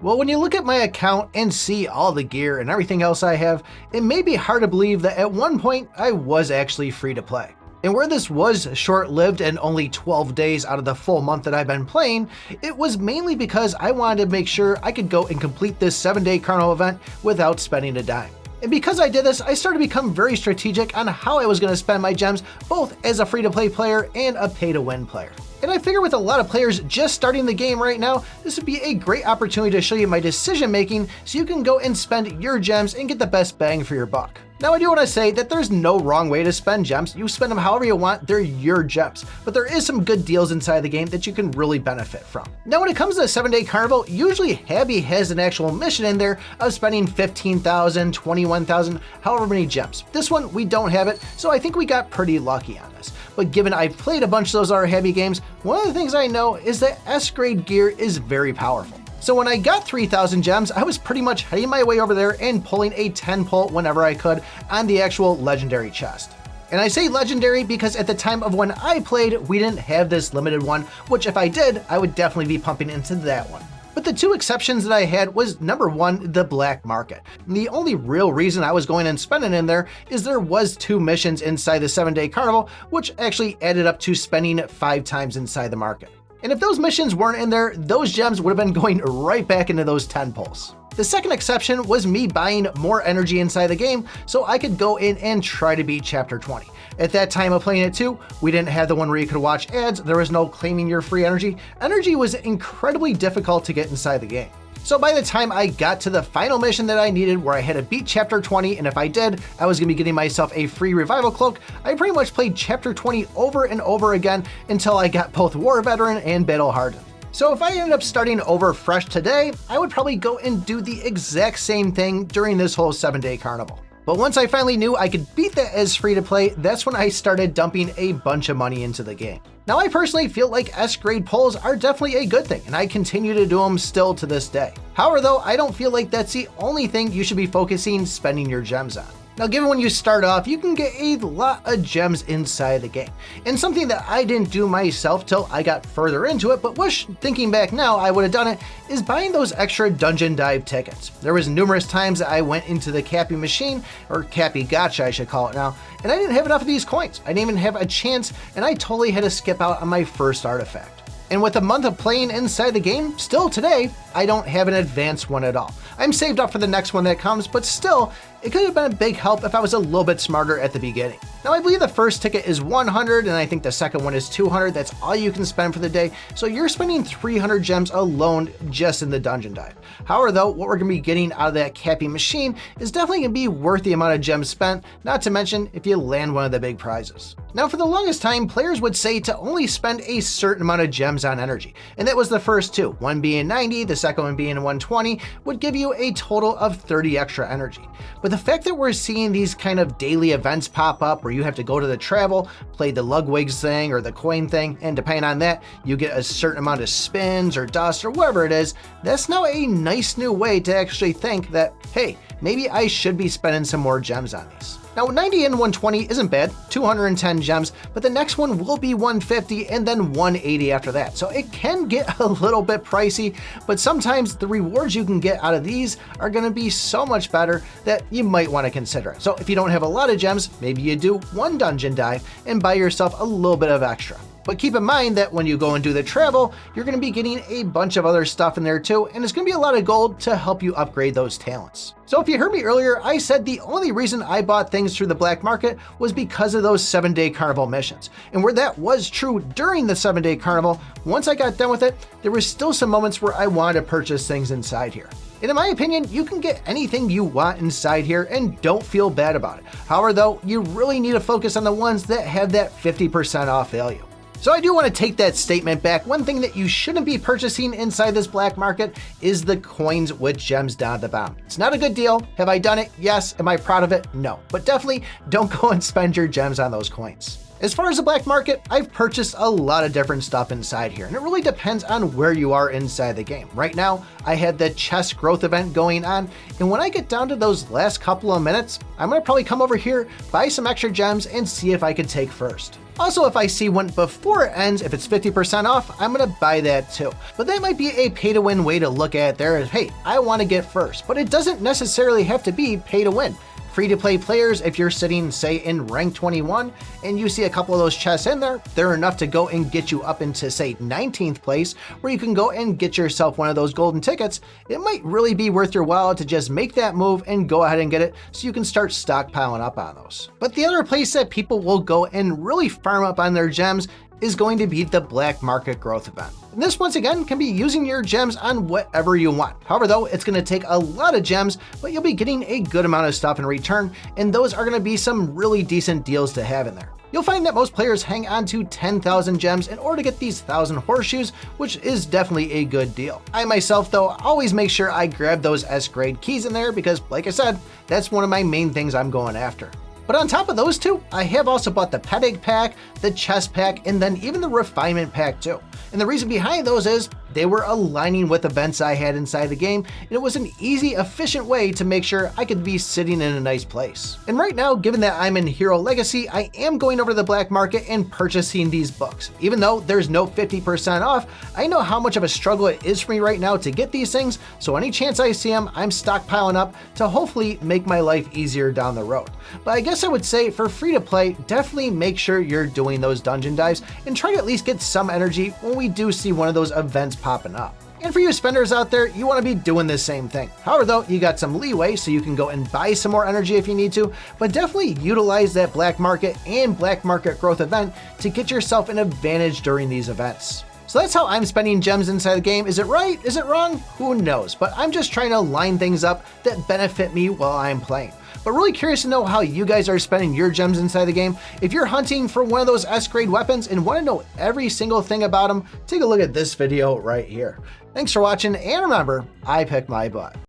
Well, when you look at my account and see all the gear and everything else I have, it may be hard to believe that at one point I was actually free to play. And where this was short-lived and only 12 days out of the full month that I've been playing, it was mainly because I wanted to make sure I could go and complete this 7-day Carnival event without spending a dime. And because I did this, I started to become very strategic on how I was going to spend my gems, both as a free-to-play player and a pay-to-win player. And I figure with a lot of players just starting the game right now, this would be a great opportunity to show you my decision making so you can go and spend your gems and get the best bang for your buck. Now I do want to say that there's no wrong way to spend gems. You spend them however you want, they're your gems. But there is some good deals inside the game that you can really benefit from. Now when it comes to the 7-day Carnival, usually Habby has an actual mission in there of spending 15,000, 21,000, however many gems. This one, we don't have it, so I think we got pretty lucky on this. But given I've played a bunch of those other Habby games, one of the things I know is that S-grade gear is very powerful. So when I got 3,000 gems, I was pretty much heading my way over there and pulling a 10 pull whenever I could on the actual legendary chest. And I say legendary because at the time of when I played, we didn't have this limited one, which if I did, I would definitely be pumping into that one. But the two exceptions that I had was number one, the black market. And the only real reason I was going and spending in there is there was 2 missions inside the 7-day Carnival, which actually added up to spending 5 times inside the market. And if those missions weren't in there, those gems would have been going right back into those 10 pulls. The second exception was me buying more energy inside the game so I could go in and try to beat Chapter 20. At that time of playing it too, we didn't have the one where you could watch ads, there was no claiming your free energy. Energy was incredibly difficult to get inside the game. So by the time I got to the final mission that I needed where I had to beat Chapter 20, and if I did, I was going to be getting myself a free revival cloak, I pretty much played Chapter 20 over and over again until I got both War Veteran and Battle Hardened. So if I ended up starting over fresh today, I would probably go and do the exact same thing during this whole 7-day Carnival. But once I finally knew I could beat that as free to play, that's when I started dumping a bunch of money into the game. Now I personally feel like S-grade pulls are definitely a good thing, and I continue to do them still to this day. However though, I don't feel like that's the only thing you should be focusing spending your gems on. Now given when you start off, you can get a lot of gems inside the game. And something that I didn't do myself till I got further into it, but wish thinking back now I would have done it, is buying those extra dungeon dive tickets. There was numerous times that I went into the Cappy machine, or Cappy Gotcha I should call it now, and I didn't have enough of these coins. I didn't even have a chance, and I totally had to skip out on my first artifact. And with a month of playing inside the game, still today, I don't have an advanced one at all. I'm saved up for the next one that comes, but still, it could have been a big help if I was a little bit smarter at the beginning. Now I believe the first ticket is 100 and I think the second one is 200. That's all you can spend for the day. So you're spending 300 gems alone just in the dungeon dive. However though, what we're gonna be getting out of that Cappy machine is definitely gonna be worth the amount of gems spent, not to mention if you land one of the big prizes. Now for the longest time, players would say to only spend a certain amount of gems on energy. And that was the first two, one being 90, the second one being 120, would give you a total of 30 extra energy. But the fact that we're seeing these kind of daily events pop up where you have to go to the travel, play the Lugwigs thing or the coin thing, and depending on that, you get a certain amount of spins or dust or whatever it is, that's now a nice new way to actually think that, hey, maybe I should be spending some more gems on these. Now 90 and 120 isn't bad, 210 gems, but the next one will be 150 and then 180 after that. So it can get a little bit pricey, but sometimes the rewards you can get out of these are gonna be so much better that you might wanna consider it. So if you don't have a lot of gems, maybe you do one dungeon dive and buy yourself a little bit of extra. But keep in mind that when you go and do the travel, you're going to be getting a bunch of other stuff in there too, and it's going to be a lot of gold to help you upgrade those talents. So if you heard me earlier, I said the only reason I bought things through the black market was because of those 7-day Carnival missions. And where that was true during the 7-day Carnival, once I got done with it, there was still some moments where I wanted to purchase things inside here. And in my opinion, you can get anything you want inside here and don't feel bad about it. However though, you really need to focus on the ones that have that 50% off value. So I do want to take that statement back. One thing that you shouldn't be purchasing inside this black market is the coins with gems down at the bottom. It's not a good deal. Have I done it? Yes. Am I proud of it? No. But definitely don't go and spend your gems on those coins. As far as the black market, I've purchased a lot of different stuff inside here, and it really depends on where you are inside the game. Right now, I had the chest growth event going on, and when I get down to those last couple of minutes, I'm gonna probably come over here, buy some extra gems, and see if I can take first. Also, if I see one before it ends, if it's 50% off, I'm gonna buy that too. But that might be a pay to win way to look at it there as, hey, I wanna get first, but it doesn't necessarily have to be pay to win. Free-to-play players, if you're sitting, say, in rank 21, and you see a couple of those chests in there, they're enough to go and get you up into, say, 19th place, where you can go and get yourself one of those golden tickets. It might really be worth your while to just make that move and go ahead and get it so you can start stockpiling up on those. But the other place that people will go and really farm up on their gems is going to be the black market growth event. And this once again can be using your gems on whatever you want. However though, it's going to take a lot of gems, but you'll be getting a good amount of stuff in return, and those are going to be some really decent deals to have in there. You'll find that most players hang on to 10,000 gems in order to get these 1,000 horseshoes, which is definitely a good deal. I myself though always make sure I grab those S grade keys in there because, like I said, that's one of my main things I'm going after. But on top of those two, I have also bought the pet egg pack, the chest pack, and then even the refinement pack too. And the reason behind those is they were aligning with events I had inside the game, and it was an easy, efficient way to make sure I could be sitting in a nice place. And right now, given that I'm in Hero Legacy, I am going over to the black market and purchasing these books. Even though there's no 50% off, I know how much of a struggle it is for me right now to get these things, so any chance I see them, I'm stockpiling up to hopefully make my life easier down the road. But I guess I would say for free to play, definitely make sure you're doing those dungeon dives and try to at least get some energy when we do see one of those events popping up. And for you spenders out there, you want to be doing the same thing. However though, you got some leeway so you can go and buy some more energy if you need to, but definitely utilize that black market and black market growth event to get yourself an advantage during these events. So that's how I'm spending gems inside the game. Is it right? Is it wrong? Who knows? But I'm just trying to line things up that benefit me while I'm playing. But really curious to know how you guys are spending your gems inside the game. If you're hunting for one of those S-grade weapons and want to know every single thing about them, take a look at this video right here. Thanks for watching, and remember, I pick my butt.